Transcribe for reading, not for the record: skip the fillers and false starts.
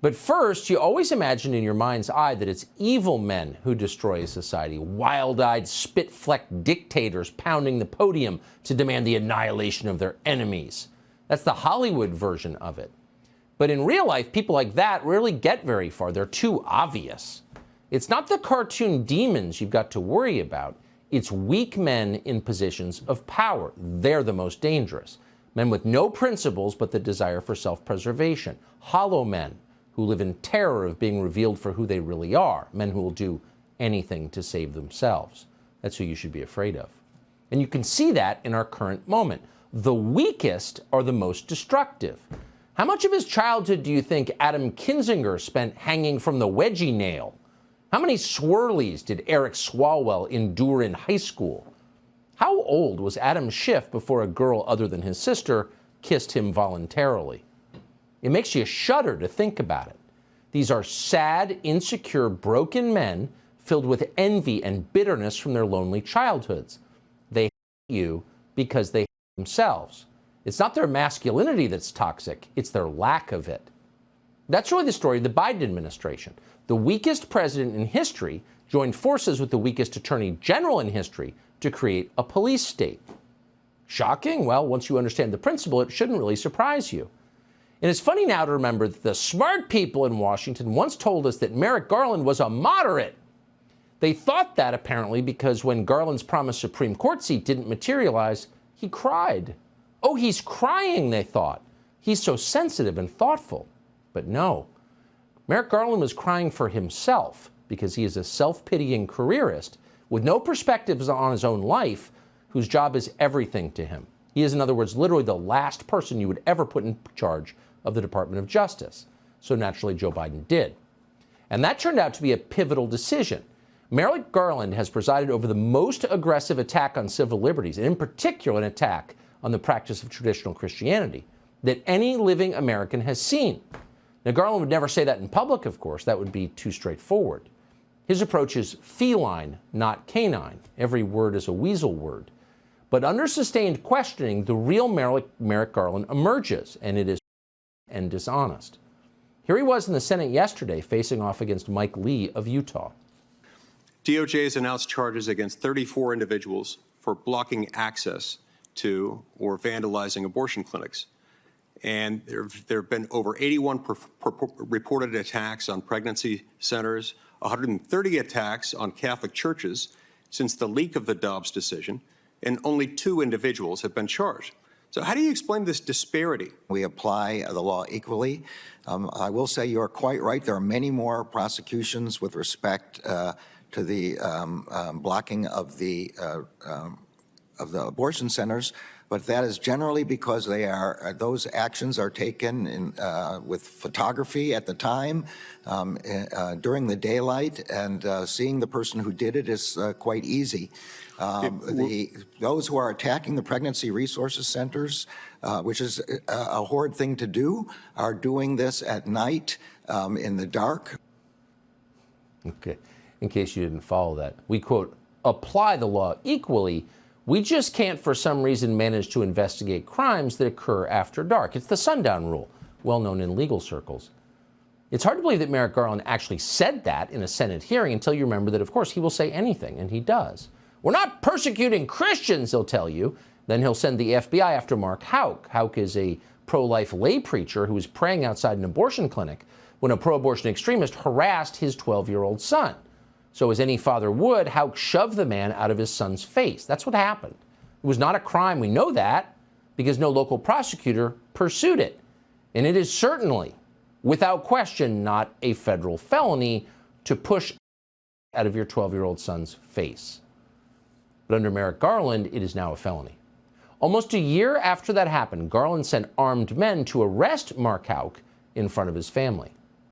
But first, you always imagine in your mind's eye that it's evil men who destroy society, wild-eyed, spit-flecked dictators pounding the podium to demand the annihilation of their enemies. That's the Hollywood version of it. But in real life, people like that rarely get very far. They're too obvious. It's not the cartoon demons you've got to worry about. It's weak men in positions of power. They're the most dangerous. Men with no principles but the desire for self-preservation. Hollow men who live in terror of being revealed for who they really are. Men who will do anything to save themselves. That's who you should be afraid of. And you can see that in our current moment. The weakest are the most destructive. How much of his childhood do you think Adam Kinzinger spent hanging from the wedgie nail? How many swirlies did Eric Swalwell endure in high school? How old was Adam Schiff before a girl other than his sister kissed him voluntarily? It makes you shudder to think about it. These are sad, insecure, broken men filled with envy and bitterness from their lonely childhoods. They hate you because they hate themselves. It's not their masculinity that's toxic, it's their lack of it. That's really the story of the Biden administration. The weakest president in history joined forces with the weakest attorney general in history to create a police state. Shocking? Well, once you understand the principle, it shouldn't really surprise you. And it's funny now to remember that the smart people in Washington once told us that Merrick Garland was a moderate. They thought that apparently because when Garland's promised Supreme Court seat didn't materialize, he cried. Oh, he's crying, they thought. He's so sensitive and thoughtful. But no, Merrick Garland was crying for himself because he is a self-pitying careerist with no perspectives on his own life, whose job is everything to him. He is, in other words, literally the last person you would ever put in charge of the Department of Justice. So naturally, Joe Biden did. And that turned out to be a pivotal decision. Merrick Garland has presided over the most aggressive attack on civil liberties, and in particular an attack on the practice of traditional Christianity, that any living American has seen. Now, Garland would never say that in public, of course. That would be too straightforward. His approach is feline, not canine. Every word is a weasel word. But under sustained questioning, the real Merrick Garland emerges, and it is and dishonest. Here he was in the Senate yesterday facing off against Mike Lee of Utah. DOJ has announced charges against 34 individuals for blocking access to or vandalizing abortion clinics. And there have been over 81 reported attacks on pregnancy centers, 130 attacks on Catholic churches since the leak of the Dobbs decision, and only 2 individuals have been charged. So how do you explain this disparity? We apply the law equally. I will say you're quite right. There are many more prosecutions with respect to the blocking of the abortion centers, but that is generally because those actions are taken with photography at the time, during the daylight, and seeing the person who did it is quite easy. Those who are attacking the pregnancy resources centers, which is a horrid thing to do, are doing this at night in the dark. Okay, in case you didn't follow that, we quote, apply the law equally. We just can't, for some reason, manage to investigate crimes that occur after dark. It's the sundown rule, well known in legal circles. It's hard to believe that Merrick Garland actually said that in a Senate hearing until you remember that, of course, he will say anything, and he does. We're not persecuting Christians, he'll tell you. Then he'll send the FBI after Mark Houck. Houck is a pro-life lay preacher who was praying outside an abortion clinic when a pro-abortion extremist harassed his 12-year-old son. So as any father would, Houck shoved the man out of his son's face. That's what happened. It was not a crime. We know that because no local prosecutor pursued it. And it is certainly, without question, not a federal felony to push out of your 12-year-old son's face. But under Merrick Garland, it is now a felony. Almost a year after that happened, Garland sent armed men to arrest Mark Houck in front of his family.